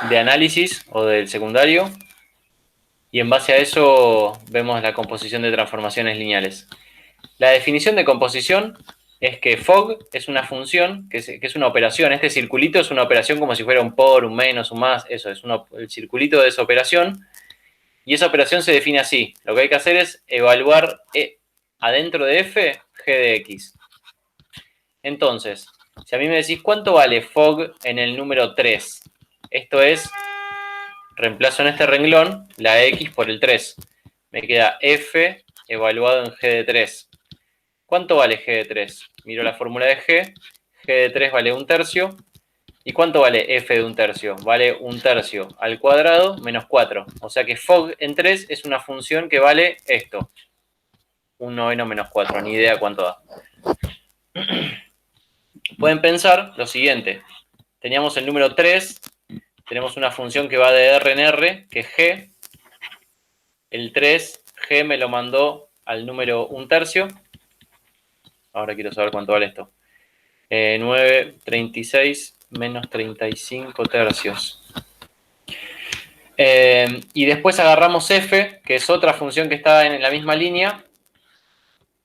de análisis o del secundario. Y en base a eso vemos la composición de transformaciones lineales. La definición de composición es que fog es una función, que es una operación. Este circulito es una operación como si fuera un por, un menos, un más. Eso es el circulito de esa operación. Y esa operación se define así. Lo que hay que hacer es evaluar adentro de f, g de x. Entonces, si a mí me decís cuánto vale fog en el número 3, esto es, reemplazo en este renglón la x por el 3. Me queda f evaluado en g de 3. ¿Cuánto vale g de 3? Miro la fórmula de g. G de 3 vale un tercio. ¿Y cuánto vale f de un tercio? Vale un tercio al cuadrado menos 4. O sea que fog en 3 es una función que vale esto. Un noveno menos 4. Ni idea cuánto da. Pueden pensar lo siguiente. Teníamos el número 3. Tenemos una función que va de R en R, que es g. El 3, g me lo mandó al número un tercio. Ahora quiero saber cuánto vale esto. 9, 36 menos 35 tercios. Y después agarramos f, que es otra función que está en la misma línea,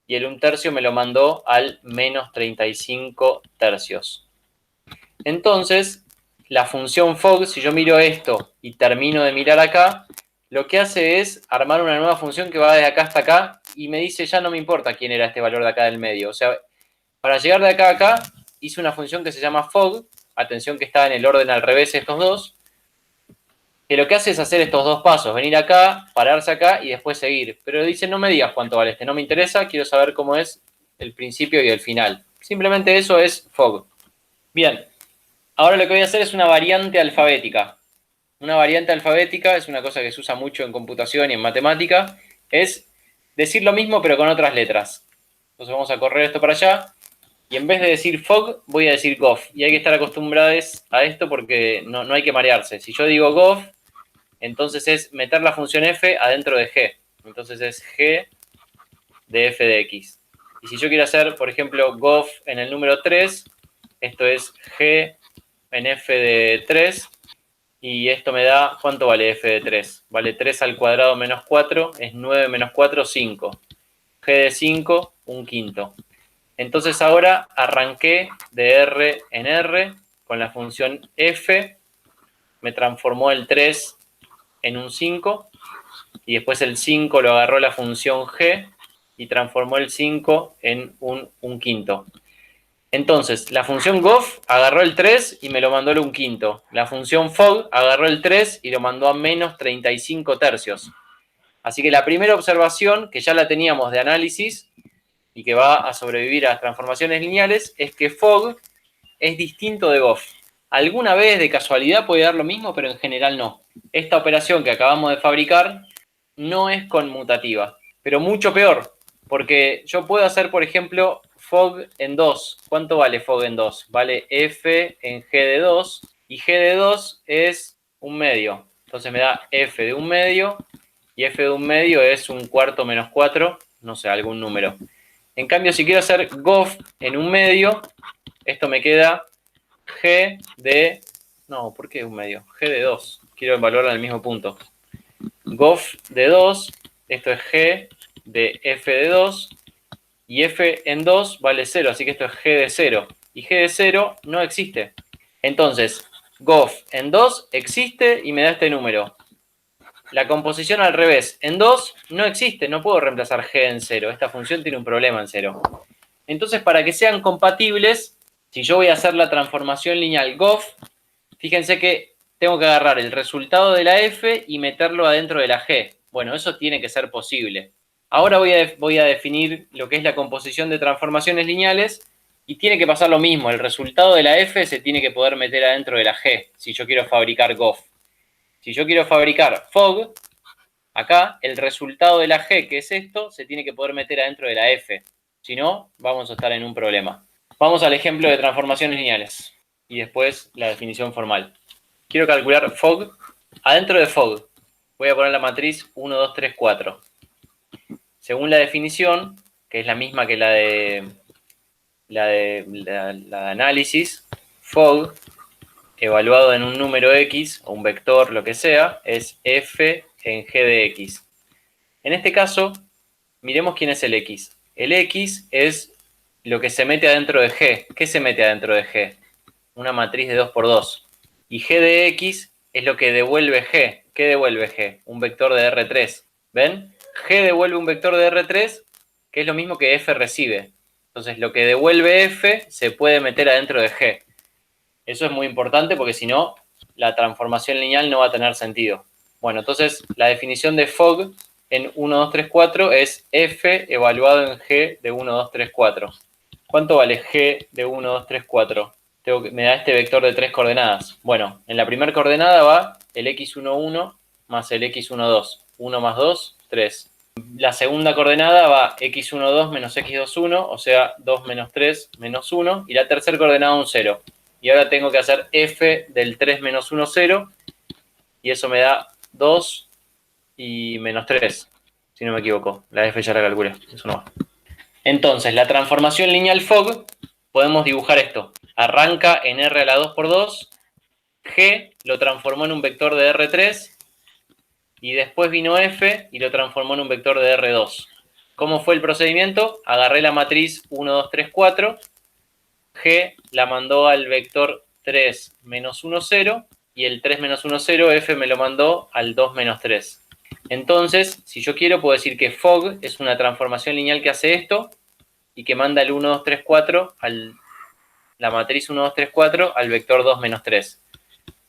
y el un tercio me lo mandó al menos 35 tercios. Entonces, la función fog, si yo miro esto y termino de mirar acá, lo que hace es armar una nueva función que va de acá hasta acá y me dice, ya no me importa quién era este valor de acá del medio. O sea, para llegar de acá a acá, hice una función que se llama fog, atención que está en el orden al revés estos dos, que lo que hace es hacer estos dos pasos, venir acá, pararse acá y después seguir. Pero dice, no me digas cuánto vale este, no me interesa, quiero saber cómo es el principio y el final. Simplemente eso es fog. Bien, ahora lo que voy a hacer es una variante alfabética. Una variante alfabética es una cosa que se usa mucho en computación y en matemática, es decir lo mismo pero con otras letras. Entonces vamos a correr esto para allá. Y en vez de decir fog, voy a decir gof. Y hay que estar acostumbrados a esto porque no hay que marearse. Si yo digo gof, entonces es meter la función f adentro de g. Entonces es g de f de x. Y si yo quiero hacer, por ejemplo, gof en el número 3, esto es g en f de 3. Y esto me da, ¿cuánto vale f de 3? Vale 3 al cuadrado menos 4, es 9 menos 4, 5. G de 5, un quinto. Entonces ahora arranqué de R en R con la función f, me transformó el 3 en un 5 y después el 5 lo agarró la función g y transformó el 5 en un quinto. Entonces, la función gof agarró el 3 y me lo mandó al un quinto. La función fog agarró el 3 y lo mandó a menos 35 tercios. Así que la primera observación, que ya la teníamos de análisis y que va a sobrevivir a las transformaciones lineales, es que fog es distinto de gof. Alguna vez de casualidad puede dar lo mismo, pero en general no. Esta operación que acabamos de fabricar no es conmutativa, pero mucho peor, porque yo puedo hacer, por ejemplo, fog en 2. ¿Cuánto vale fog en 2? Vale f en g de 2 y g de 2 es un medio. Entonces me da f de un medio y f de un medio es un cuarto menos 4, no sé, algún número. En cambio, si quiero hacer gof en un medio, esto me queda g de... No, ¿por qué un medio? G de 2. Quiero evaluarla en el mismo punto. Gof de 2, esto es g de f de 2, y f en 2 vale 0, así que esto es g de 0. Y g de 0 no existe. Entonces, gof en 2 existe y me da este número. La composición al revés, en 2 no existe, no puedo reemplazar g en 0. Esta función tiene un problema en 0. Entonces, para que sean compatibles, si yo voy a hacer la transformación lineal gof, fíjense que tengo que agarrar el resultado de la f y meterlo adentro de la g. Bueno, eso tiene que ser posible. Ahora voy a definir lo que es la composición de transformaciones lineales y tiene que pasar lo mismo. El resultado de la f se tiene que poder meter adentro de la g si yo quiero fabricar gof. Si yo quiero fabricar fog, acá el resultado de la g, que es esto, se tiene que poder meter adentro de la f. Si no, vamos a estar en un problema. Vamos al ejemplo de transformaciones lineales y después la definición formal. Quiero calcular fog. Adentro de fog voy a poner la matriz 1, 2, 3, 4. Según la definición, que es la misma que la de análisis, fog evaluado en un número X, o un vector, lo que sea, es f en g de X. En este caso, miremos quién es el X. El X es lo que se mete adentro de G. ¿Qué se mete adentro de G? Una matriz de 2 por 2. Y G de X es lo que devuelve G. ¿Qué devuelve G? Un vector de R3. ¿Ven? G devuelve un vector de R3, que es lo mismo que F recibe. Entonces, lo que devuelve F se puede meter adentro de G. Eso es muy importante porque si no, la transformación lineal no va a tener sentido. Bueno, entonces la definición de Fogg en 1, 2, 3, 4 es f evaluado en g de 1, 2, 3, 4. ¿Cuánto vale g de 1, 2, 3, 4? Me da este vector de 3 coordenadas. Bueno, en la primera coordenada va el x1, 1 más el x1, 2. 1 más 2, 3. La segunda coordenada va x1, 2 menos x2, 1, o sea, 2 menos 3 menos 1. Y la tercera coordenada un 0. Y ahora tengo que hacer f del 3 menos 1, 0. Y eso me da 2 y menos 3, si no me equivoco. La f ya la calculé, eso no va. Entonces, la transformación lineal Fogg, podemos dibujar esto. Arranca en r a la 2 por 2, g lo transformó en un vector de R3, y después vino f y lo transformó en un vector de R2. ¿Cómo fue el procedimiento? Agarré la matriz 1, 2, 3, 4, g la mandó al vector 3 menos 1, 0, y el 3 menos 1, 0, f me lo mandó al 2 menos 3. Entonces, si yo quiero, puedo decir que Fogg es una transformación lineal que hace esto y que manda el 1, 2, 3, 4 la matriz 1, 2, 3, 4 al vector 2 menos 3.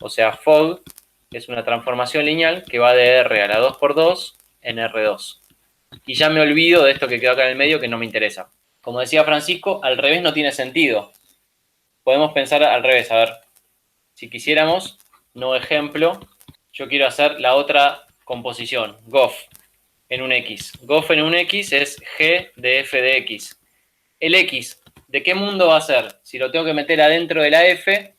O sea, Fogg es una transformación lineal que va de R a la 2 por 2 en R2. Y ya me olvido de esto que quedó acá en el medio que no me interesa. Como decía Francisco, al revés no tiene sentido. Podemos pensar al revés. A ver, si quisiéramos, no ejemplo, yo quiero hacer la otra composición, GOF en un X. GOF en un X es G de F de X. El X, ¿de qué mundo va a ser? Si lo tengo que meter adentro de la F,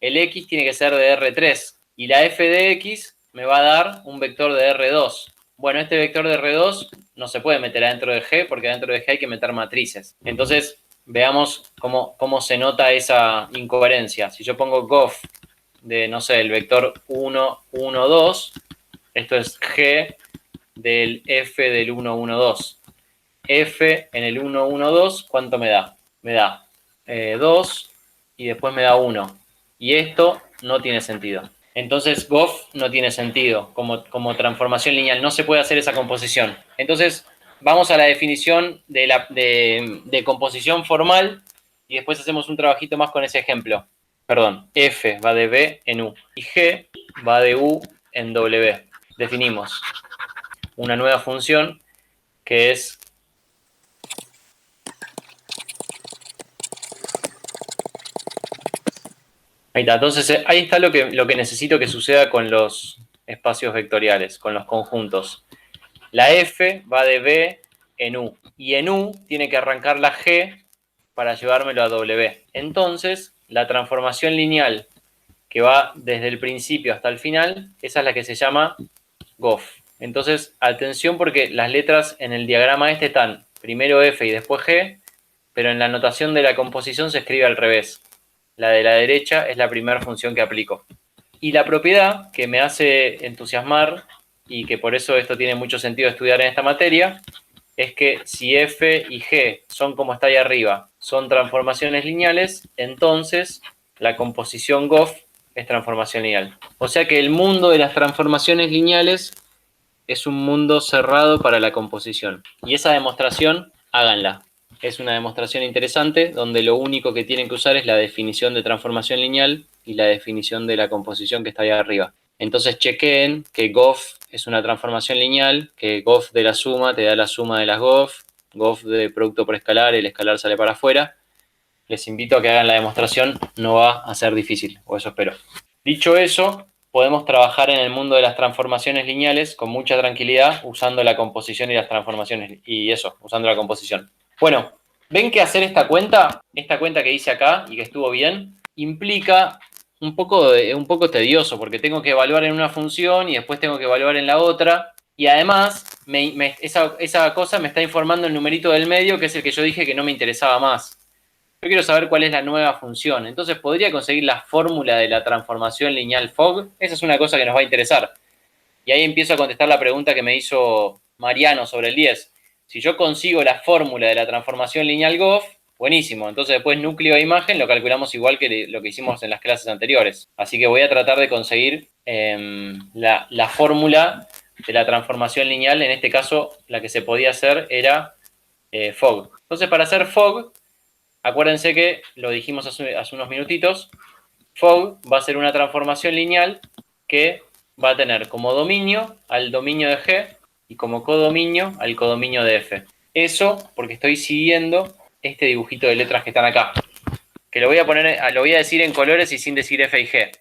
el X tiene que ser de R3. Y la F de X me va a dar un vector de R2. Bueno, este vector de R2 no se puede meter adentro de G porque adentro de G hay que meter matrices. Entonces, veamos cómo se nota esa incoherencia. Si yo pongo GOF de, no sé, el vector 1, 1, 2, esto es G del F del 1, 1, 2. F en el 1, 1, 2, ¿cuánto me da? Me da 2 y después me da 1. Y esto no tiene sentido. Entonces, GOF no tiene sentido como transformación lineal. No se puede hacer esa composición. Entonces, vamos a la definición de composición formal y después hacemos un trabajito más con ese ejemplo. Perdón, F va de B en U y G va de U en W. Definimos una nueva función que es ahí está. Entonces, ahí está lo que necesito que suceda con los espacios vectoriales, con los conjuntos. La F va de B en U. Y en U tiene que arrancar la G para llevármelo a W. Entonces, la transformación lineal que va desde el principio hasta el final, esa es la que se llama GOF. Entonces, atención porque las letras en el diagrama este están primero F y después G, pero en la notación de la composición se escribe al revés. La de la derecha es la primera función que aplico. Y la propiedad que me hace entusiasmar, y que por eso esto tiene mucho sentido estudiar en esta materia, es que si F y G son como está ahí arriba, son transformaciones lineales, entonces la composición GOF es transformación lineal. O sea que el mundo de las transformaciones lineales es un mundo cerrado para la composición. Y esa demostración, háganla. Es una demostración interesante donde lo único que tienen que usar es la definición de transformación lineal y la definición de la composición que está ahí arriba. Entonces chequeen que GOF es una transformación lineal, que GOF de la suma te da la suma de las GOF, GOF de producto por escalar, el escalar sale para afuera. Les invito a que hagan la demostración, no va a ser difícil, o eso espero. Dicho eso, podemos trabajar en el mundo de las transformaciones lineales con mucha tranquilidad usando la composición y las transformaciones, y eso, usando la composición. Bueno, ven que hacer esta cuenta que hice acá y que estuvo bien, implica un poco tedioso, porque tengo que evaluar en una función y después tengo que evaluar en la otra, y además esa cosa me está informando el numerito del medio, que es el que yo dije que no me interesaba más. Yo quiero saber cuál es la nueva función. Entonces, ¿podría conseguir la fórmula de la transformación lineal Fogg? Esa es una cosa que nos va a interesar. Y ahí empiezo a contestar la pregunta que me hizo Mariano sobre el 10. Si yo consigo la fórmula de la transformación lineal Goff, buenísimo. Entonces después núcleo e imagen lo calculamos igual que lo que hicimos en las clases anteriores. Así que voy a tratar de conseguir la fórmula de la transformación lineal. En este caso, la que se podía hacer era Fogg. Entonces, para hacer Fogg, acuérdense que lo dijimos hace unos minutitos, Fogg va a ser una transformación lineal que va a tener como dominio al dominio de G y como codominio al codominio de F. Eso porque estoy siguiendo este dibujito de letras que están acá. Que lo voy a decir en colores y sin decir F y G.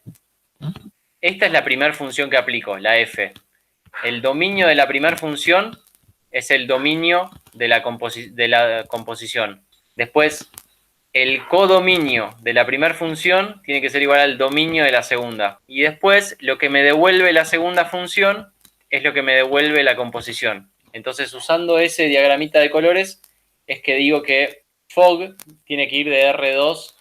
Esta es la primera función que aplico, la F. El dominio de la primera función es el dominio de la composición. Después, el codominio de la primera función tiene que ser igual al dominio de la segunda. Y después, lo que me devuelve la segunda función es lo que me devuelve la composición. Entonces, usando ese diagramita de colores, es que digo que Fogg tiene que ir de R2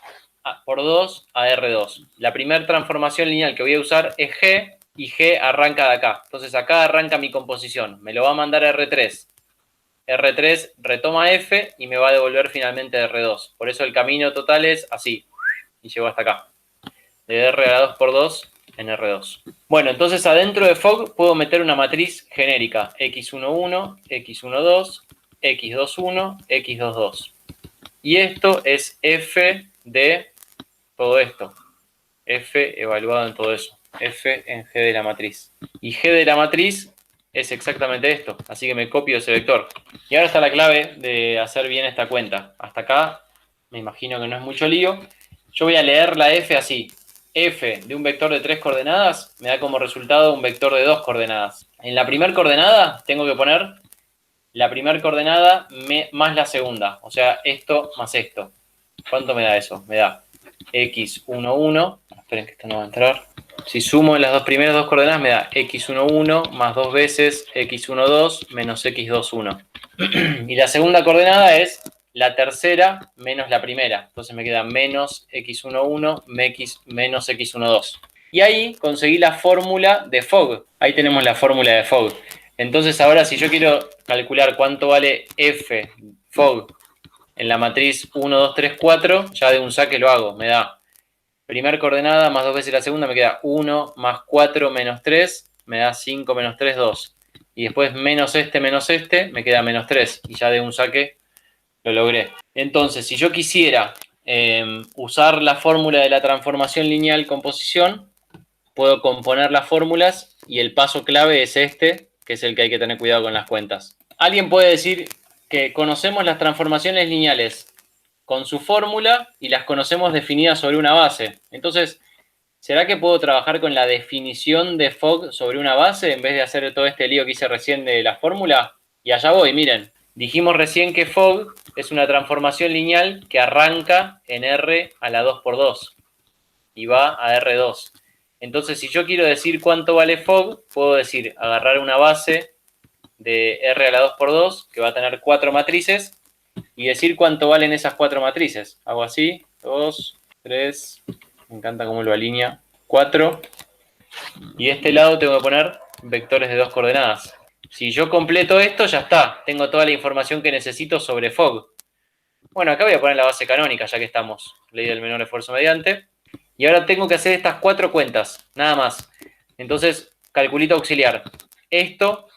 por 2 a R2. La primera transformación lineal que voy a usar es G, y G arranca de acá. Entonces, acá arranca mi composición. Me lo va a mandar a R3. R3 retoma F y me va a devolver finalmente R2. Por eso el camino total es así. Y llego hasta acá. De R a la 2 por 2 en R2. Bueno, entonces adentro de Fogg puedo meter una matriz genérica. X11, X12, X21, X22. Y esto es F de todo esto. F evaluado en todo eso. F en G de la matriz. Y G de la matriz es exactamente esto. Así que me copio ese vector. Y ahora está la clave de hacer bien esta cuenta. Hasta acá me imagino que no es mucho lío. Yo voy a leer la F así. F de un vector de 3 coordenadas me da como resultado un vector de 2 coordenadas. En la primera coordenada tengo que poner la primera coordenada más la segunda. O sea, esto más esto. ¿Cuánto me da eso? Me da x11. Esperen que esto no va a entrar. Si sumo las primeras dos coordenadas me da x11 más 2 veces x12 menos x21. Y la segunda coordenada es la tercera menos la primera. Entonces me queda menos x11 menos x12. Y ahí conseguí la fórmula de Fogg. Ahí tenemos la fórmula de Fogg. Entonces ahora si yo quiero calcular cuánto vale f Fogg en la matriz 1, 2, 3, 4, ya de un saque lo hago. Me da primera coordenada más 2 veces la segunda, me queda 1 más 4 menos 3, me da 5 menos 3, 2. Y después menos este, me queda menos 3. Y ya de un saque lo logré. Entonces, si yo quisiera usar la fórmula de la transformación lineal composición, puedo componer las fórmulas y el paso clave es este, que es el que hay que tener cuidado con las cuentas. Alguien puede decir que conocemos las transformaciones lineales con su fórmula y las conocemos definidas sobre una base. Entonces, ¿será que puedo trabajar con la definición de Fogg sobre una base en vez de hacer todo este lío que hice recién de la fórmula? Y allá voy, miren. Dijimos recién que Fogg es una transformación lineal que arranca en R a la 2 por 2 y va a R2. Entonces, si yo quiero decir cuánto vale Fogg, puedo decir, agarrar una base de R a la 2 por 2, que va a tener 4 matrices, y decir cuánto valen esas 4 matrices. Hago así, 2, 3, me encanta cómo lo alinea, 4, y de este lado tengo que poner vectores de 2 coordenadas. Si yo completo esto, ya está, tengo toda la información que necesito sobre Fogg. Bueno, acá voy a poner la base canónica, ya que estamos, ley del menor esfuerzo mediante. Y ahora tengo que hacer estas 4 cuentas, nada más. Entonces, calculito auxiliar. Esto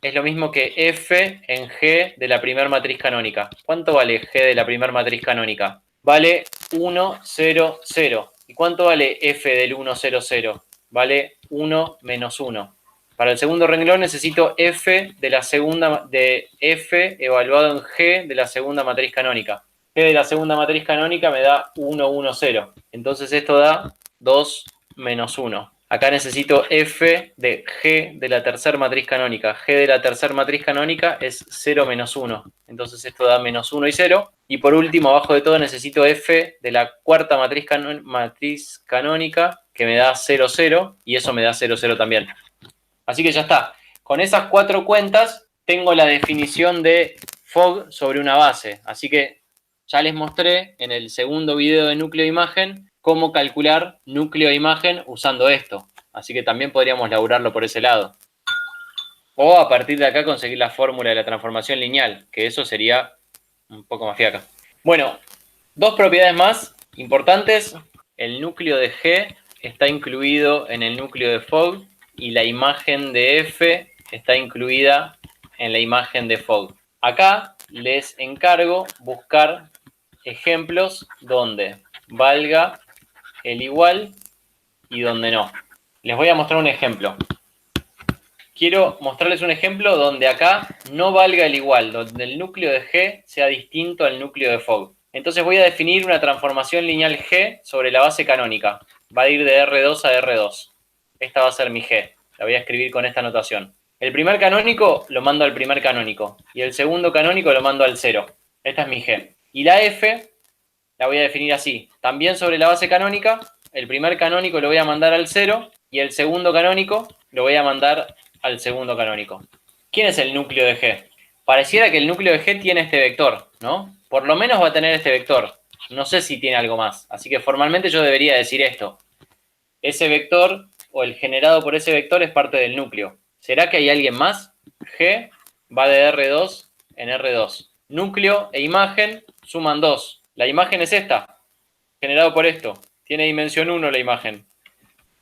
es lo mismo que F en G de la primera matriz canónica. ¿Cuánto vale G de la primera matriz canónica? Vale 1, 0, 0. ¿Y cuánto vale F del 1, 0, 0? Vale 1 menos 1. Para el segundo renglón necesito F de la segunda de F evaluado en G de la segunda matriz canónica. G de la segunda matriz canónica me da 1, 1, 0. Entonces esto da 2 menos 1. Acá necesito F de G de la tercera matriz canónica. G de la tercera matriz canónica es 0 menos 1. Entonces esto da menos 1 y 0. Y por último, abajo de todo, necesito F de la cuarta matriz canónica, que me da 0, 0. Y eso me da 0, 0 también. Así que ya está. Con esas 4 cuentas tengo la definición de Fogg sobre una base. Así que ya les mostré en el segundo video de núcleo de imagen cómo calcular núcleo de imagen usando esto. Así que también podríamos laburarlo por ese lado. O a partir de acá conseguir la fórmula de la transformación lineal, que eso sería un poco más fiaca. Bueno, dos propiedades más importantes. El núcleo de G está incluido en el núcleo de Fogg y la imagen de F está incluida en la imagen de Fogg. Acá les encargo buscar ejemplos donde valga el igual y donde no. Les voy a mostrar un ejemplo. Quiero mostrarles un ejemplo donde acá no valga el igual, donde el núcleo de G sea distinto al núcleo de Fogg. Entonces voy a definir una transformación lineal G sobre la base canónica. Va a ir de R2 a R2. Esta va a ser mi G. La voy a escribir con esta notación. El primer canónico lo mando al primer canónico y el segundo canónico lo mando al 0. Esta es mi G. Y la F la voy a definir así. También sobre la base canónica, el primer canónico lo voy a mandar al 0 y el segundo canónico lo voy a mandar al segundo canónico. ¿Quién es el núcleo de G? Pareciera que el núcleo de G tiene este vector, ¿no? Por lo menos va a tener este vector. No sé si tiene algo más. Así que formalmente yo debería decir esto. Ese vector o el generado por ese vector es parte del núcleo. ¿Será que hay alguien más? G va de R2 en R2. Núcleo e imagen suman 2. La imagen es esta, generado por esto. Tiene dimensión 1 la imagen.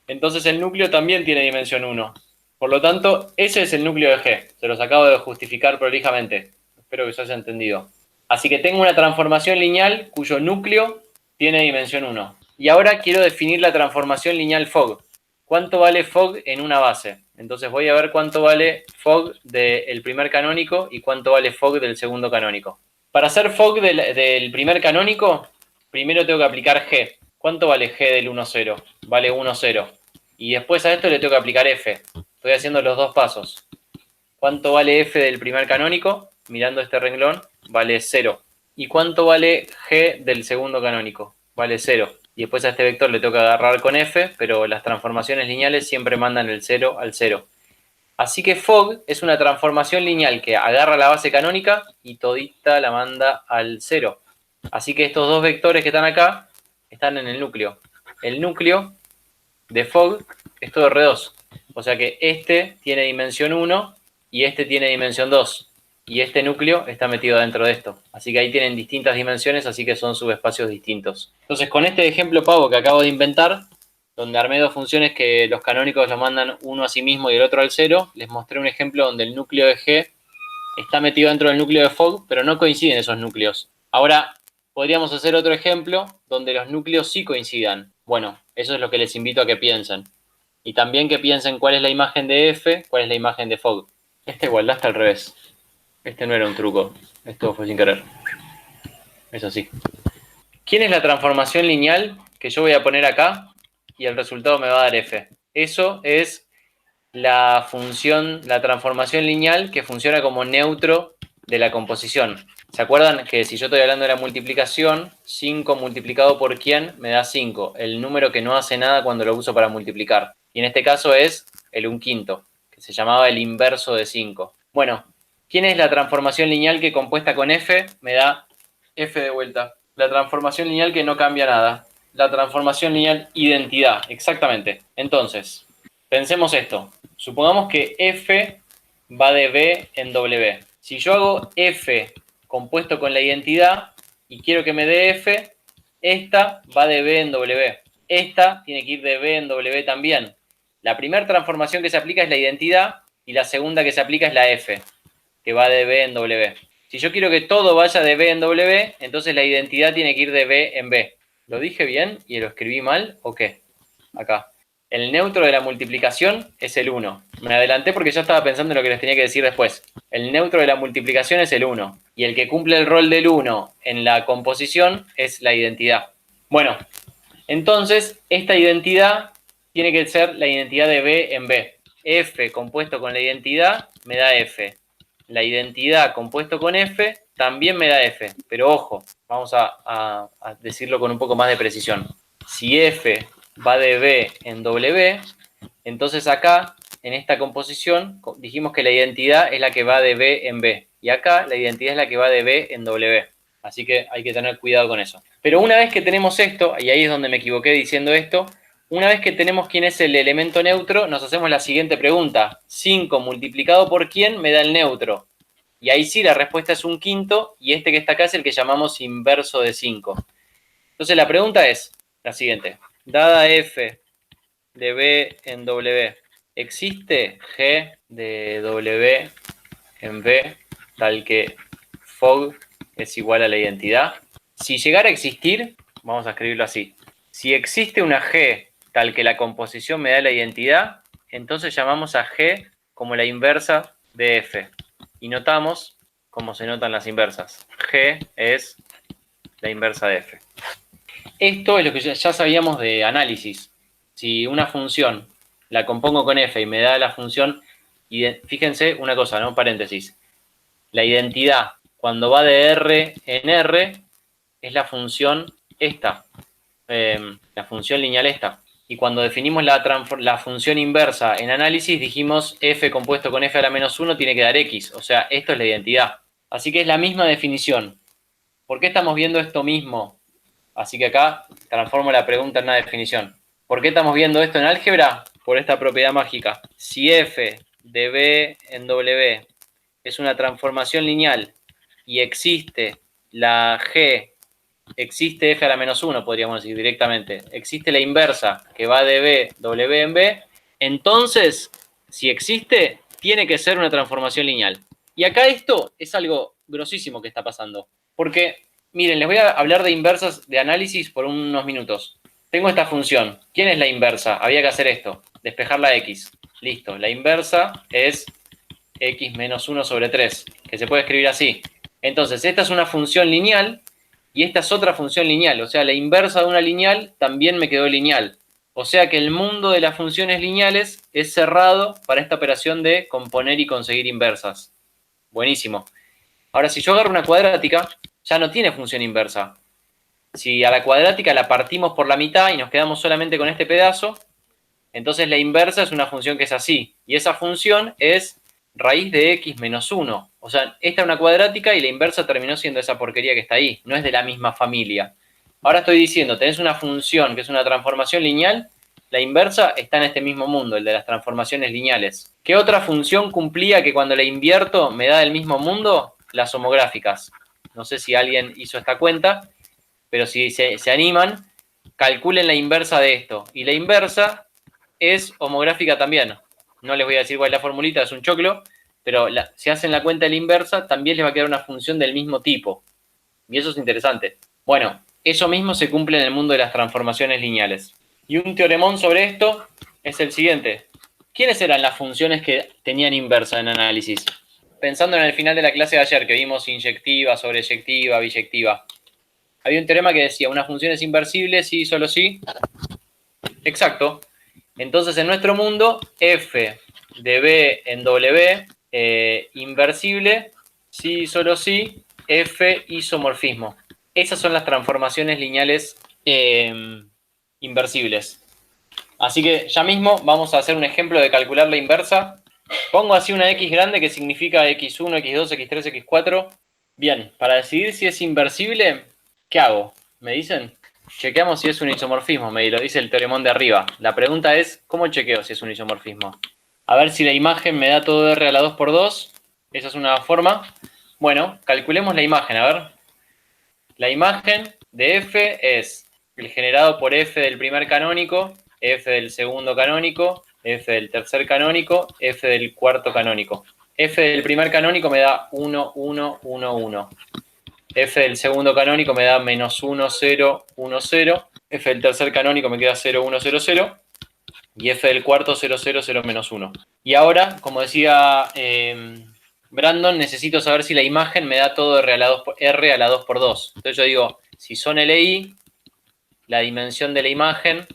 Entonces el núcleo también tiene dimensión 1. Por lo tanto, ese es el núcleo de G. Se los acabo de justificar prolijamente. Espero que se haya entendido. Así que tengo una transformación lineal cuyo núcleo tiene dimensión 1. Y ahora quiero definir la transformación lineal Fogg. ¿Cuánto vale Fogg en una base? Entonces voy a ver cuánto vale Fogg del primer canónico y cuánto vale Fogg del segundo canónico. Para hacer Fogg del primer canónico, primero tengo que aplicar G. ¿Cuánto vale G del 1, 0? Vale 1, 0. Y después a esto le tengo que aplicar F. Estoy haciendo los dos pasos. ¿Cuánto vale F del primer canónico? Mirando este renglón, vale 0. ¿Y cuánto vale G del segundo canónico? Vale 0. Y después a este vector le tengo que agarrar con F, pero las transformaciones lineales siempre mandan el 0 al 0. Así que Fogg es una transformación lineal que agarra la base canónica y todita la manda al 0. Así que estos dos vectores que están acá están en el núcleo. El núcleo de Fogg es todo R2. O sea que este tiene dimensión 1 y este tiene dimensión 2. Y este núcleo está metido dentro de esto. Así que ahí tienen distintas dimensiones, así que son subespacios distintos. Entonces con este ejemplo pavo que acabo de inventar, donde armé dos funciones que los canónicos lo mandan uno a sí mismo y el otro al 0, les mostré un ejemplo donde el núcleo de G está metido dentro del núcleo de Fogg, pero no coinciden esos núcleos. Ahora, podríamos hacer otro ejemplo donde los núcleos sí coincidan. Bueno, eso es lo que les invito a que piensen. Y también que piensen cuál es la imagen de F, cuál es la imagen de Fogg. Esta igualdad está al revés. Este no era un truco. Esto fue sin querer. Es así. ¿Quién es la transformación lineal que yo voy a poner acá? Y el resultado me va a dar F. Eso es la función, la transformación lineal que funciona como neutro de la composición. ¿Se acuerdan que si yo estoy hablando de la multiplicación, 5 multiplicado por quién me da 5? El número que no hace nada cuando lo uso para multiplicar. Y en este caso es el 1/5, que se llamaba el inverso de 5. Bueno, ¿quién es la transformación lineal que compuesta con F me da F de vuelta? La transformación lineal que no cambia nada. La transformación lineal identidad, exactamente. Entonces, pensemos esto. Supongamos que F va de B en W. Si yo hago F compuesto con la identidad y quiero que me dé F, esta va de B en W. Esta tiene que ir de B en W también. La primera transformación que se aplica es la identidad y la segunda que se aplica es la F, que va de B en W. Si yo quiero que todo vaya de B en W, entonces la identidad tiene que ir de B en B. ¿Lo dije bien y lo escribí mal o qué? Acá. El neutro de la multiplicación es el 1. Me adelanté porque ya estaba pensando en lo que les tenía que decir después. El neutro de la multiplicación es el 1. Y el que cumple el rol del 1 en la composición es la identidad. Bueno, entonces esta identidad tiene que ser la identidad de B en B. F compuesto con la identidad me da F. La identidad compuesto con F también me da F. Pero ojo, vamos a decirlo con un poco más de precisión. Si F va de B en W, entonces acá, en esta composición, dijimos que la identidad es la que va de B en B. Y acá la identidad es la que va de B en W. Así que hay que tener cuidado con eso. Pero una vez que tenemos esto, y ahí es donde me equivoqué diciendo esto, una vez que tenemos quién es el elemento neutro, nos hacemos la siguiente pregunta. 5 multiplicado por quién me da el neutro. Y ahí sí la respuesta es un quinto, y este que está acá es el que llamamos inverso de 5. Entonces la pregunta es la siguiente. Dada f de b en w, ¿existe g de w en b tal que fog es igual a la identidad? Si llegara a existir, vamos a escribirlo así. Si existe una g tal que la composición me da la identidad, entonces llamamos a g como la inversa de f. Y notamos cómo se notan las inversas. G es la inversa de f. Esto es lo que ya sabíamos de análisis. Si una función la compongo con f y me da la función, y fíjense una cosa, ¿no? Paréntesis. La identidad, cuando va de R en R, es la función esta, la función lineal esta. Y cuando definimos la función inversa en análisis, dijimos f compuesto con f a la menos 1 tiene que dar x. O sea, esto es la identidad. Así que es la misma definición. ¿Por qué estamos viendo esto mismo? Así que acá transformo la pregunta en una definición. ¿Por qué estamos viendo esto en álgebra? Por esta propiedad mágica. Si f de b en w es una transformación lineal y existe la g, existe f a la menos 1, podríamos decir directamente, existe la inversa que va de b, w en b, entonces, si existe, tiene que ser una transformación lineal. Y acá esto es algo grosísimo que está pasando. Porque, miren, les voy a hablar de inversas de análisis por unos minutos. Tengo esta función. ¿Quién es la inversa? Había que hacer esto, despejar la x. Listo, la inversa es x menos 1 sobre 3, que se puede escribir así. Entonces, esta es una función lineal y esta es otra función lineal. O sea, la inversa de una lineal también me quedó lineal. O sea que el mundo de las funciones lineales es cerrado para esta operación de componer y conseguir inversas. Buenísimo. Ahora, si yo agarro una cuadrática, ya no tiene función inversa. Si a la cuadrática la partimos por la mitad y nos quedamos solamente con este pedazo, entonces la inversa es una función que es así. Y esa función es raíz de x menos 1. O sea, esta es una cuadrática y la inversa terminó siendo esa porquería que está ahí. No es de la misma familia. Ahora estoy diciendo, tenés una función que es una transformación lineal, la inversa está en este mismo mundo, el de las transformaciones lineales. ¿Qué otra función cumplía que cuando la invierto me da el mismo mundo? Las homográficas. No sé si alguien hizo esta cuenta, pero si se animan, calculen la inversa de esto. Y la inversa es homográfica también. No les voy a decir cuál es la formulita, es un choclo, pero si hacen la cuenta de la inversa, también les va a quedar una función del mismo tipo. Y eso es interesante. Bueno, eso mismo se cumple en el mundo de las transformaciones lineales. Y un teoremón sobre esto es el siguiente. ¿Quiénes eran las funciones que tenían inversa en análisis? Pensando en el final de la clase de ayer, que vimos inyectiva, sobreyectiva, biyectiva. Había un teorema que decía, una función es inversible si, solo si. Exacto. Entonces, en nuestro mundo, f de b en w, inversible, si, solo si, f isomorfismo. Esas son las transformaciones lineales inversibles. Así que ya mismo vamos a hacer un ejemplo de calcular la inversa. Pongo así una x grande que significa x1, x2, x3, x4. Bien, para decidir si es inversible, ¿qué hago? ¿Me dicen? Chequeamos si es un isomorfismo, me lo dice el teoremón de arriba. La pregunta es, ¿cómo chequeo si es un isomorfismo? A ver si la imagen me da todo r a la 2 por 2. Esa es una forma. Bueno, calculemos la imagen, a ver. La imagen de f es el generado por f del primer canónico, f del segundo canónico, f del tercer canónico, f del cuarto canónico. F del primer canónico me da 1, 1, 1, 1. F del segundo canónico me da menos 1, 0, 1, 0. F del tercer canónico me queda 0, 1, 0, 0. Y F del cuarto 0, 0, 0, menos 1. Y ahora, como decía Brandon, necesito saber si la imagen me da todo R a la 2 por 2. Entonces yo digo, si son LI, la dimensión de la imagen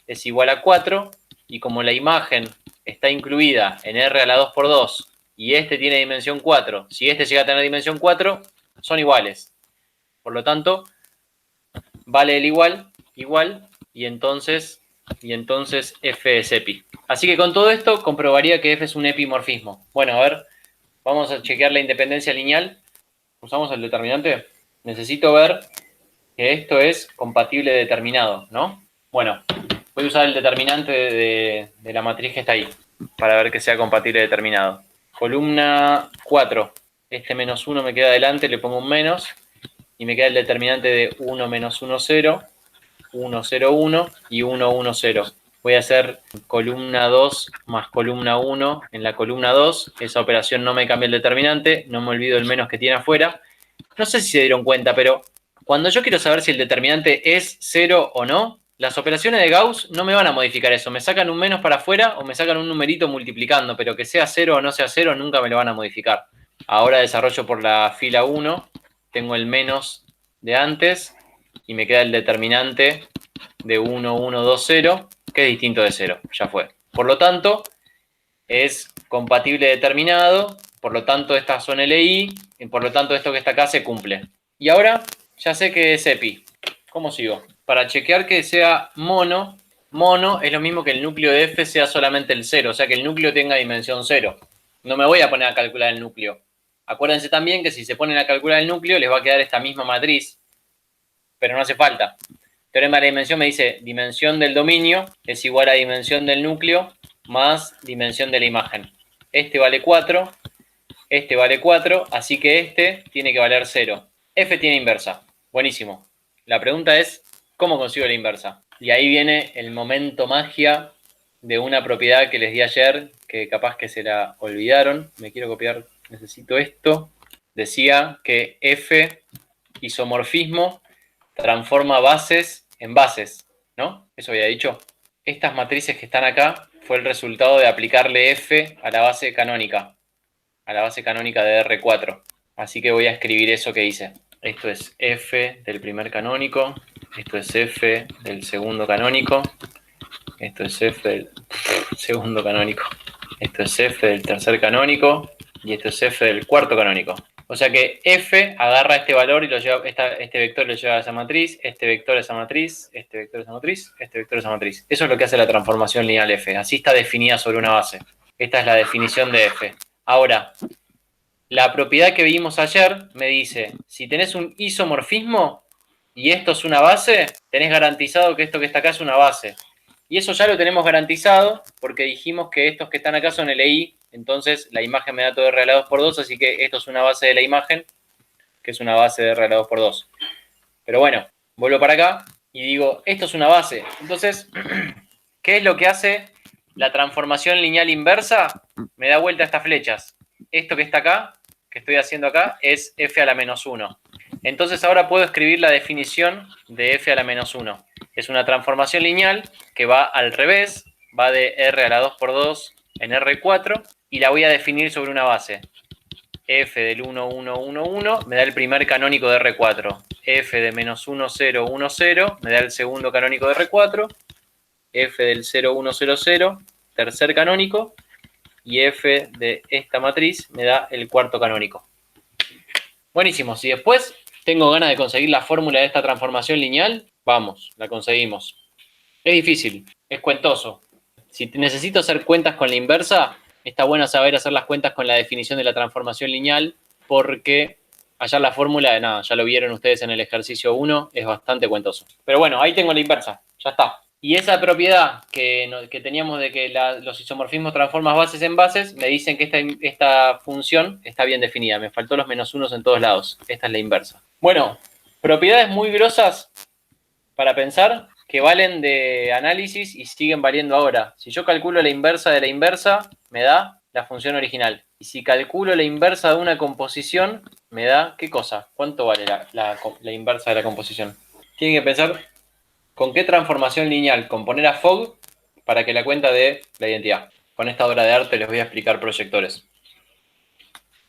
es igual a 4. Y como la imagen está incluida en R a la 2 por 2 y este tiene dimensión 4, si este llega a tener dimensión 4, son iguales. Por lo tanto, vale el igual, y entonces f es epi. Así que con todo esto comprobaría que f es un epimorfismo. Bueno, a ver, vamos a chequear la independencia lineal. ¿Usamos el determinante? necesito ver que esto es compatible determinado, ¿no? Bueno, voy a usar el determinante de la matriz que está ahí, para ver que sea compatible determinado. Columna 4, este menos 1 me queda adelante, le pongo un menos, y me queda el determinante de 1 menos 1, 0, 1, 0, 1 y 1, 1, 0. Voy a hacer columna 2 más columna 1 en la columna 2. Esa operación no me cambia el determinante, no me olvido el menos que tiene afuera. No sé si se dieron cuenta, pero cuando yo quiero saber si el determinante es 0 o no, las operaciones de Gauss no me van a modificar eso. Me sacan un menos para afuera o me sacan un numerito multiplicando, pero que sea 0 o no sea 0 nunca me lo van a modificar. Ahora desarrollo por la fila 1, tengo el menos de antes y me queda el determinante de 1, 1, 2, 0, que es distinto de 0, ya fue. Por lo tanto, es compatible determinado, por lo tanto estas son LI, y por lo tanto esto que está acá se cumple. Y ahora ya sé que es EPI. ¿Cómo sigo? Para chequear que sea mono, mono es lo mismo que el núcleo de F sea solamente el 0, o sea que el núcleo tenga dimensión 0. No me voy a poner a calcular el núcleo. Acuérdense también que si se ponen a calcular el núcleo les va a quedar esta misma matriz, pero no hace falta. Teorema de la dimensión me dice dimensión del dominio es igual a dimensión del núcleo más dimensión de la imagen. Este vale 4, este vale 4, así que este tiene que valer 0. F tiene inversa. Buenísimo. La pregunta es, ¿cómo consigo la inversa? Y ahí viene el momento magia de una propiedad que les di ayer, que capaz que se la olvidaron. Me quiero copiar, necesito esto. Decía que F, isomorfismo, transforma bases en bases, ¿no? Eso había dicho. Estas matrices que están acá fue el resultado de aplicarle F a la base canónica de R4. Así que voy a escribir eso que hice. Esto es F del primer canónico, esto es F del segundo canónico, esto es F del segundo canónico, esto es F del tercer canónico y esto es F del cuarto canónico. O sea que F agarra este valor y lo lleva, este vector lo lleva a esa matriz, este vector a esa matriz, este vector a esa matriz, este vector a esa matriz. Eso es lo que hace la transformación lineal F. Así está definida sobre una base. Esta es la definición de F. Ahora, la propiedad que vimos ayer me dice, si tenés un isomorfismo y esto es una base, tenés garantizado que esto que está acá es una base. Y eso ya lo tenemos garantizado porque dijimos que estos que están acá son LI, entonces la imagen me da todo R a la 2 por 2, así que esto es una base de la imagen, que es una base de R a la 2 por 2. Pero bueno, vuelvo para acá y digo, esto es una base. Entonces, ¿qué es lo que hace la transformación lineal inversa? Me da vuelta estas flechas. Esto que está acá, que estoy haciendo acá, es f a la menos 1. Entonces ahora puedo escribir la definición de f a la menos 1. Es una transformación lineal que va al revés, va de r a la 2 por 2 en R4 y la voy a definir sobre una base. F del 1, 1, 1, 1 me da el primer canónico de R4. F de menos 1, 0, 1, 0 me da el segundo canónico de R4. F del 0, 1, 0, 0, tercer canónico. Y F de esta matriz me da el cuarto canónico. Buenísimo. Si después tengo ganas de conseguir la fórmula de esta transformación lineal, vamos, la conseguimos. Es difícil, es cuentoso. Si necesito hacer cuentas con la inversa, está bueno saber hacer las cuentas con la definición de la transformación lineal, porque hallar la fórmula de nada, ya lo vieron ustedes en el ejercicio 1, es bastante cuentoso. Pero bueno, ahí tengo la inversa, ya está. Y esa propiedad que teníamos de que los isomorfismos transforman bases en bases, me dicen que esta función está bien definida. Me faltó los menos unos en todos lados. Esta es la inversa. Bueno, propiedades muy grosas para pensar que valen de análisis y siguen valiendo ahora. Si yo calculo la inversa de la inversa, me da la función original. Y si calculo la inversa de una composición, me da, ¿qué cosa? ¿Cuánto vale la inversa de la composición? Tienen que pensar con qué transformación lineal componer a Fogg para que la cuenta dé la identidad. Con esta obra de arte les voy a explicar proyectores.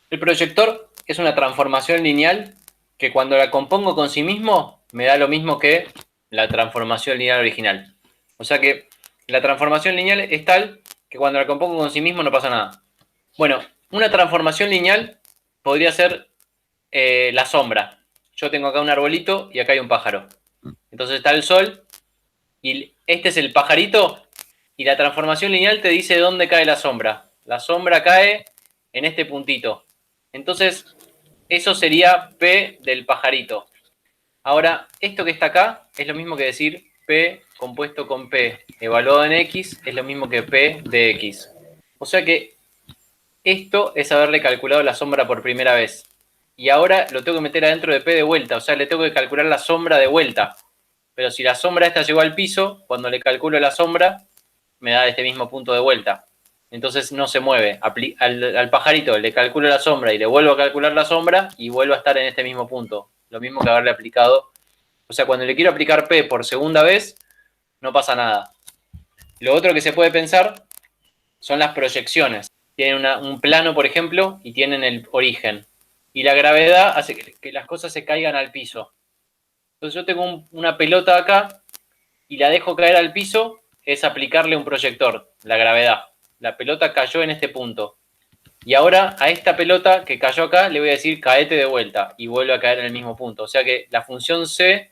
El proyector es una transformación lineal que cuando la compongo con sí mismo me da lo mismo que la transformación lineal original. O sea que la transformación lineal es tal que cuando la compongo con sí mismo no pasa nada. Bueno, una transformación lineal podría ser la sombra. Yo tengo acá un arbolito y acá hay un pájaro. Entonces está el sol y este es el pajarito y la transformación lineal te dice dónde cae la sombra. La sombra cae en este puntito. Entonces, Eso sería P del pajarito. Ahora, esto que está acá es lo mismo que decir P compuesto con P evaluado en X, es lo mismo que P de X. O sea que esto es haberle calculado la sombra por primera vez. Y ahora lo tengo que meter adentro de P de vuelta, o sea, le tengo que calcular la sombra de vuelta. Pero si la sombra esta llegó al piso, cuando le calculo la sombra, me da este mismo punto de vuelta. Entonces no se mueve. Al pajarito le calculo la sombra y le vuelvo a calcular la sombra y vuelvo a estar en este mismo punto. Lo mismo que haberle aplicado. O sea, cuando le quiero aplicar P por segunda vez, no pasa nada. Lo otro que se puede pensar son las proyecciones. Tienen un plano, por ejemplo, y tienen el origen. Y la gravedad hace que las cosas se caigan al piso. Entonces yo tengo una pelota acá y la dejo caer al piso, es aplicarle un proyector, la gravedad. La pelota cayó en este punto. Y ahora a esta pelota que cayó acá le voy a decir caete de vuelta y vuelve a caer en el mismo punto. O sea que la función C,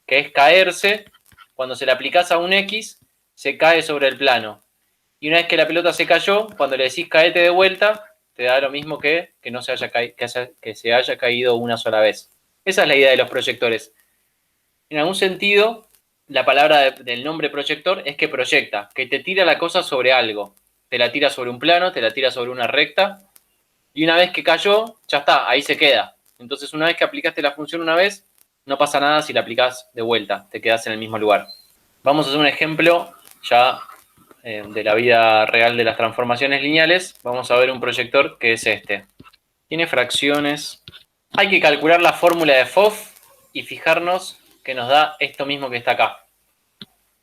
que es caerse, cuando se la aplicás a un X, se cae sobre el plano. Y una vez que la pelota se cayó, cuando le decís caete de vuelta, te da lo mismo que no se haya que se haya caído una sola vez. Esa es la idea de los proyectores. En algún sentido, la palabra del nombre proyector es que proyecta, que te tira la cosa sobre algo. Te la tira sobre un plano, te la tira sobre una recta, y una vez que cayó, ya está, ahí se queda. Entonces, una vez que aplicaste la función una vez, no pasa nada si la aplicás de vuelta, te quedas en el mismo lugar. Vamos a hacer un ejemplo ya de la vida real de las transformaciones lineales. Vamos a ver un proyector que es este. Tiene fracciones. Hay que calcular la fórmula de Foff y fijarnos que nos da esto mismo que está acá.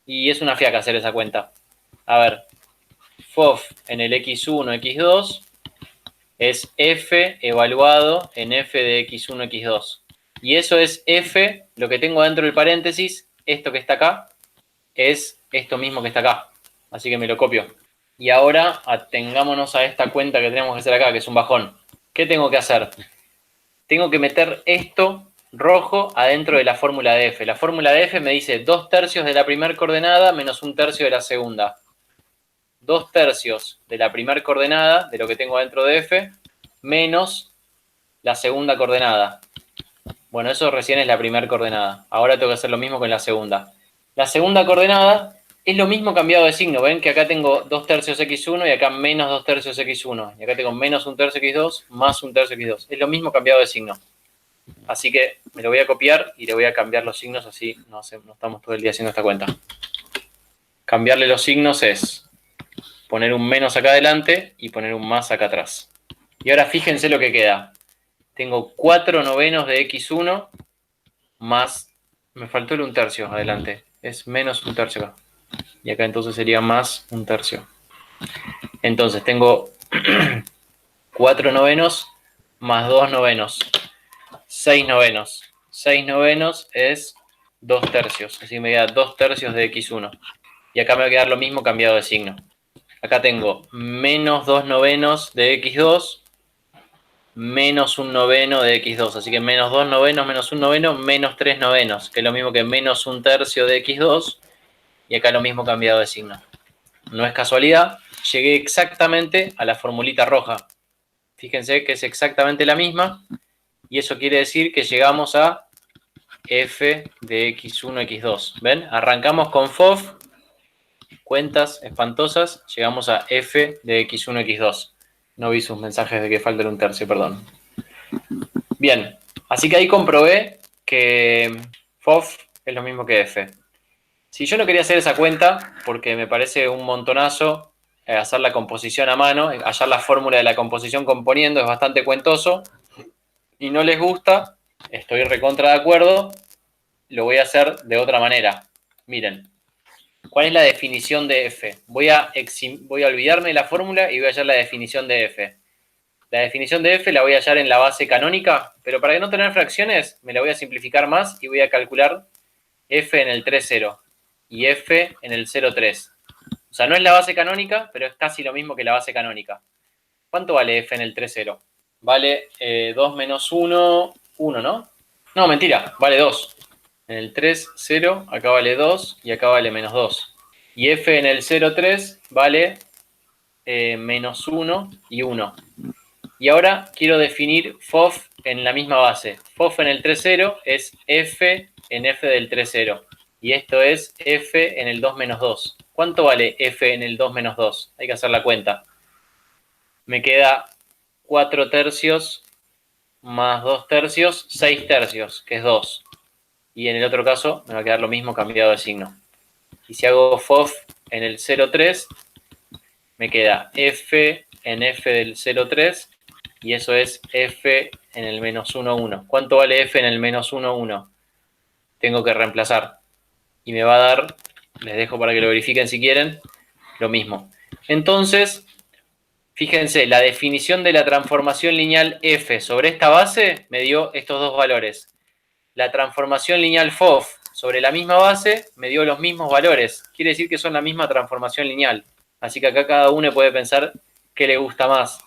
Y es una fiaca hacer esa cuenta. A ver, Foff en el x1, x2 es f evaluado en f de x1, x2. Y eso es f, lo que tengo dentro del paréntesis, esto que está acá, es esto mismo que está acá. Así que me lo copio. Y ahora atengámonos a esta cuenta que tenemos que hacer acá, que es un bajón. ¿Qué tengo que hacer? Tengo que meter esto rojo adentro de la fórmula de f. La fórmula de f me dice 2/3 de la primera coordenada menos 1/3 de la segunda. 2/3 de la primera coordenada, de lo que tengo dentro de f, menos la segunda coordenada. Bueno, eso recién es la primera coordenada. Ahora tengo que hacer lo mismo con la segunda. La segunda coordenada es lo mismo cambiado de signo. Ven que acá tengo 2/3 x1 y acá menos 2/3 x1. Y acá tengo menos 1/3 x2 más 1/3 x2. Es lo mismo cambiado de signo. Así que me lo voy a copiar y le voy a cambiar los signos, así no estamos todo el día haciendo esta cuenta. Cambiarle los signos es poner un menos acá adelante y poner un más acá atrás. Y ahora fíjense lo que queda. Tengo 4/9 de x1 más, me faltó el 1/3 adelante, es menos 1/3 acá. Y acá entonces sería más 1/3. Entonces tengo 4/9 más 2/9, 6/9. 6/9 es 2/3, así me queda 2/3 de x1. Y acá me va a quedar lo mismo cambiado de signo. Acá tengo menos 2/9 de x2 menos 1/9 de x2. Así que menos 2/9 menos 1/9 menos 3/9, que es lo mismo que menos 1/3 de x2. Y acá lo mismo cambiado de signo. No es casualidad, llegué exactamente a la formulita roja. Fíjense que es exactamente la misma. Y eso quiere decir que llegamos a f de x1, x2. ¿Ven? Arrancamos con FOF, cuentas espantosas, llegamos a f de x1, x2. No vi sus mensajes de que falta el 1/3, perdón. Bien, así que ahí comprobé que FOF es lo mismo que f. Si yo no quería hacer esa cuenta, porque me parece un montonazo hacer la composición a mano, hallar la fórmula de la composición componiendo es bastante cuentoso, y no les gusta, estoy recontra de acuerdo, lo voy a hacer de otra manera. Miren, ¿cuál es la definición de f? Voy a olvidarme de la fórmula y voy a hallar la definición de f. La definición de f la voy a hallar en la base canónica, pero para no tener fracciones, me la voy a simplificar más y voy a calcular f en el 3,0 y f en el 0,3. O sea, no es la base canónica, pero es casi lo mismo que la base canónica. ¿Cuánto vale f en el 3,0? Vale 2 menos 1, 1, ¿no? No, mentira, vale 2. En el 3,0 acá vale 2 y acá vale menos 2. Y f en el 0,3 vale menos 1 y 1. Y ahora quiero definir FOF en la misma base. FOF en el 3,0 es F en F del 3,0. Y esto es F en el 2 menos 2. ¿Cuánto vale F en el 2 menos 2? Hay que hacer la cuenta. Me queda 4 tercios más 2 tercios, 6 tercios, que es 2. Y en el otro caso me va a quedar lo mismo cambiado de signo. Y si hago FOF en el 0,3, me queda F en F del 0,3 y eso es F en el menos 1,1. ¿Cuánto vale F en el menos 1,1? Tengo que reemplazar. Y me va a dar, les dejo para que lo verifiquen si quieren, lo mismo. Entonces, fíjense, la definición de la transformación lineal F sobre esta base me dio estos dos valores. La transformación lineal FOF sobre la misma base me dio los mismos valores. Quiere decir que son la misma transformación lineal. Así que acá cada uno puede pensar qué le gusta más.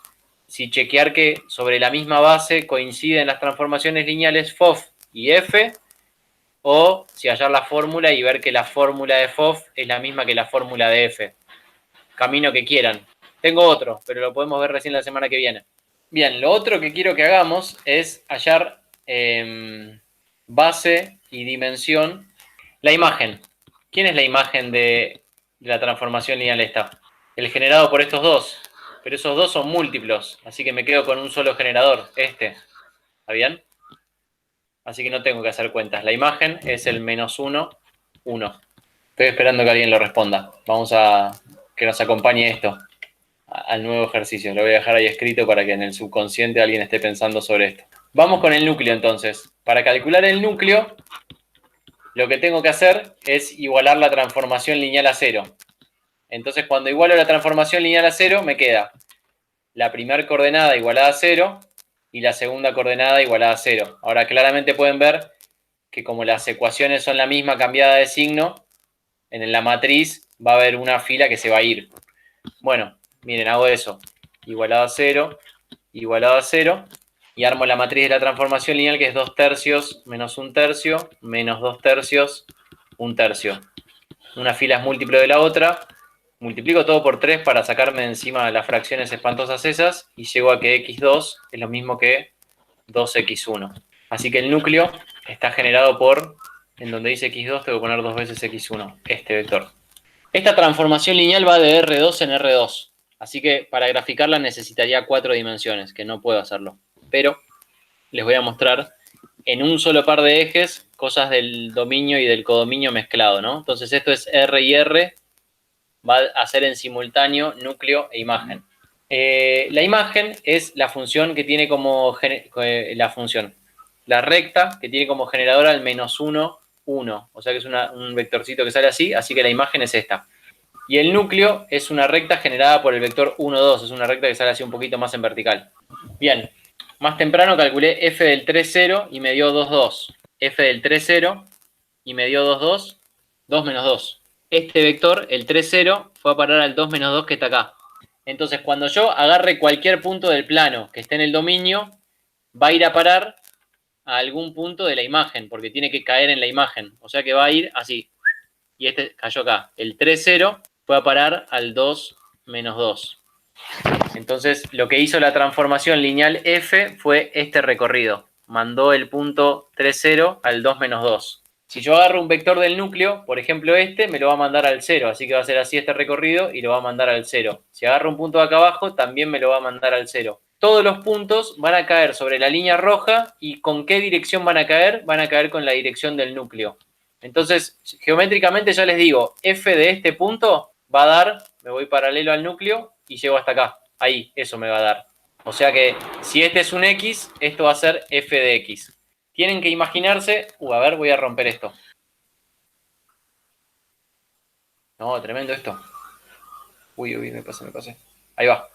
Si chequear que sobre la misma base coinciden las transformaciones lineales FOF y F, o si hallar la fórmula y ver que la fórmula de FOF es la misma que la fórmula de F. Camino que quieran. Tengo otro, pero lo podemos ver recién la semana que viene. Bien, lo otro que quiero que hagamos es hallar base y dimensión. La imagen. ¿Quién es la imagen de la transformación lineal esta? El generado por estos dos. Pero esos dos son múltiplos, así que me quedo con un solo generador, este. ¿Está bien? Así que no tengo que hacer cuentas. La imagen es el menos 1, 1. Estoy esperando que alguien lo responda. Vamos a que nos acompañe esto al nuevo ejercicio. Lo voy a dejar ahí escrito para que en el subconsciente alguien esté pensando sobre esto. Vamos con el núcleo entonces. Para calcular el núcleo, lo que tengo que hacer es igualar la transformación lineal a 0. Entonces, cuando igualo la transformación lineal a 0, me queda la primera coordenada igualada a 0 y la segunda coordenada igualada a 0. Ahora, claramente pueden ver que como las ecuaciones son la misma cambiada de signo, en la matriz va a haber una fila que se va a ir. Bueno, miren, hago eso. Igualado a 0, igualado a 0, y armo la matriz de la transformación lineal, que es 2 tercios menos 1 tercio, menos 2 tercios, 1 tercio. Una fila es múltiplo de la otra, multiplico todo por 3 para sacarme de encima las fracciones espantosas esas, y llego a que x2 es lo mismo que 2x1. Así que el núcleo está generado por, en donde dice x2 tengo que poner 2 veces x1, este vector. Esta transformación lineal va de R2 en R2, así que para graficarla necesitaría 4 dimensiones, que no puedo hacerlo. Pero les voy a mostrar en un solo par de ejes cosas del dominio y del codominio mezclado, ¿no? Entonces esto es R y R, va a ser en simultáneo núcleo e imagen. La imagen es la función que tiene como la recta que tiene como generadora el menos 1, 1. O sea que es un vectorcito que sale así, así que la imagen es esta. Y el núcleo es una recta generada por el vector 1, 2. Es una recta que sale así un poquito más en vertical. Bien, más temprano calculé f del 3, 0 y me dio 2, 2. F del 3, 0 y me dio 2, 2, 2 menos 2. Este vector, el 3, 0, fue a parar al 2 menos 2 que está acá. Entonces, cuando yo agarre cualquier punto del plano que esté en el dominio, va a ir a parar a algún punto de la imagen, porque tiene que caer en la imagen. O sea que va a ir así. Y este cayó acá. El 3, 0 fue a parar al 2 menos 2. Entonces, lo que hizo la transformación lineal F fue este recorrido. Mandó el punto 3, 0 al 2 menos 2. Si yo agarro un vector del núcleo, por ejemplo este, me lo va a mandar al 0. Así que va a ser así este recorrido y lo va a mandar al 0. Si agarro un punto de acá abajo, también me lo va a mandar al 0. Todos los puntos van a caer sobre la línea roja. ¿Y con qué dirección van a caer? Van a caer con la dirección del núcleo. Entonces, geométricamente ya les digo, F de este punto va a dar, me voy paralelo al núcleo y llego hasta acá. Ahí, eso me va a dar. O sea que si este es un X, esto va a ser F de X. Tienen que imaginarse... a ver, voy a romper esto. No, tremendo esto. Uy, me pasé. Ahí va.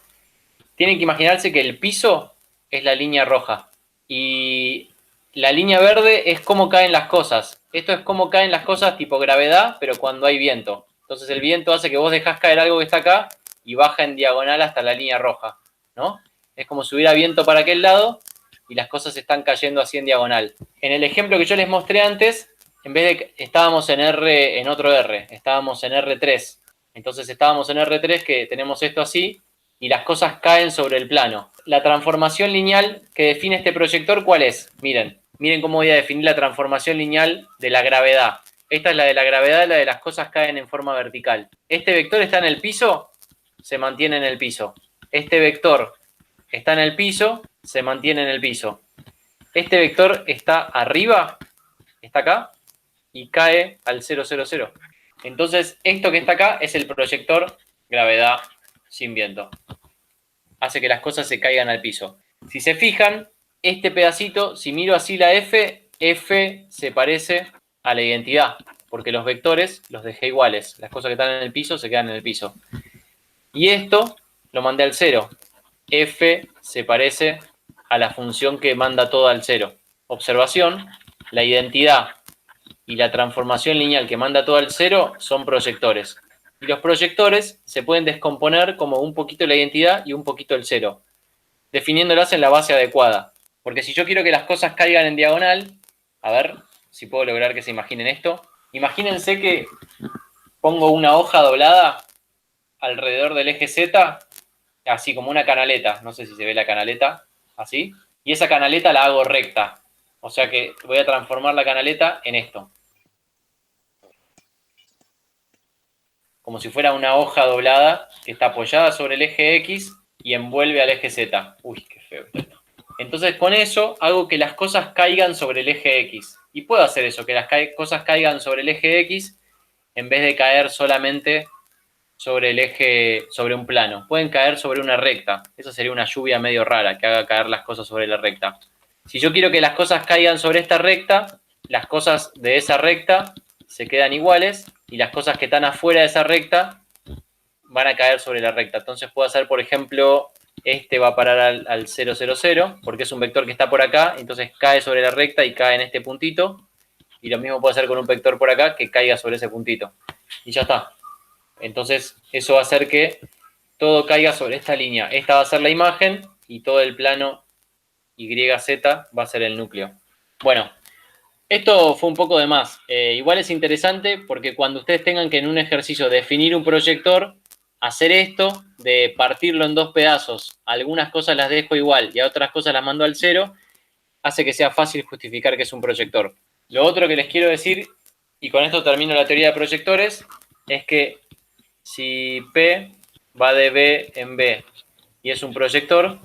Tienen que imaginarse que el piso es la línea roja. Y la línea verde es cómo caen las cosas. Esto es cómo caen las cosas tipo gravedad, pero cuando hay viento. Entonces el viento hace que vos dejás caer algo que está acá y baja en diagonal hasta la línea roja, ¿no? Es como si hubiera viento para aquel lado y las cosas están cayendo así en diagonal. En el ejemplo que yo les mostré antes, en vez de que estábamos en otro R, estábamos en R3. Entonces estábamos en R3 que tenemos esto así y las cosas caen sobre el plano. La transformación lineal que define este proyector, ¿cuál es? Miren cómo voy a definir la transformación lineal de la gravedad. Esta es la de la gravedad, la de las cosas caen en forma vertical. Este vector está en el piso, se mantiene en el piso. Este vector está en el piso, se mantiene en el piso. Este vector está arriba, está acá, y cae al 0, 0, 0. Entonces, esto que está acá es el proyector gravedad sin viento. Hace que las cosas se caigan al piso. Si se fijan, este pedacito, si miro así la F, F se parece a la identidad, porque los vectores los dejé iguales. Las cosas que están en el piso se quedan en el piso. Y esto lo mandé al 0. F se parece a la función que manda todo al 0. Observación, la identidad y la transformación lineal que manda todo al 0 son proyectores. Y los proyectores se pueden descomponer como un poquito la identidad y un poquito el 0, definiéndolas en la base adecuada. Porque si yo quiero que las cosas caigan en diagonal, a ver si puedo lograr que se imaginen esto. Imagínense que pongo una hoja doblada alrededor del eje Z, así como una canaleta, no sé si se ve la canaleta, así, y esa canaleta la hago recta, o sea que voy a transformar la canaleta en esto. Como si fuera una hoja doblada que está apoyada sobre el eje X y envuelve al eje Z. Uy, qué feo esto. Entonces con eso hago que las cosas caigan sobre el eje X. Y puedo hacer eso, que las cosas caigan sobre el eje X en vez de caer solamente sobre el eje, sobre un plano. Pueden caer sobre una recta. Eso sería una lluvia medio rara, que haga caer las cosas sobre la recta. Si yo quiero que las cosas caigan sobre esta recta, las cosas de esa recta se quedan iguales y las cosas que están afuera de esa recta van a caer sobre la recta. Entonces puedo hacer, por ejemplo, este va a parar al 0, 0, 0, porque es un vector que está por acá, entonces cae sobre la recta y cae en este puntito. Y lo mismo puedo hacer con un vector por acá que caiga sobre ese puntito. Y ya está. Entonces eso va a hacer que todo caiga sobre esta línea. Esta va a ser la imagen y todo el plano YZ va a ser el núcleo. Bueno, esto fue un poco de más. Igual es interesante porque cuando ustedes tengan que en un ejercicio definir un proyector, hacer esto de partirlo en dos pedazos, algunas cosas las dejo igual y a otras cosas las mando al 0, hace que sea fácil justificar que es un proyector. Lo otro que les quiero decir, y con esto termino la teoría de proyectores, es que si P va de B en B y es un proyector,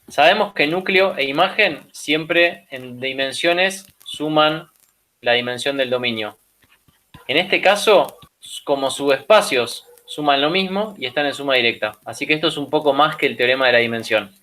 sabemos que núcleo e imagen siempre en dimensiones suman la dimensión del dominio. En este caso, como subespacios suman lo mismo y están en suma directa. Así que esto es un poco más que el teorema de la dimensión.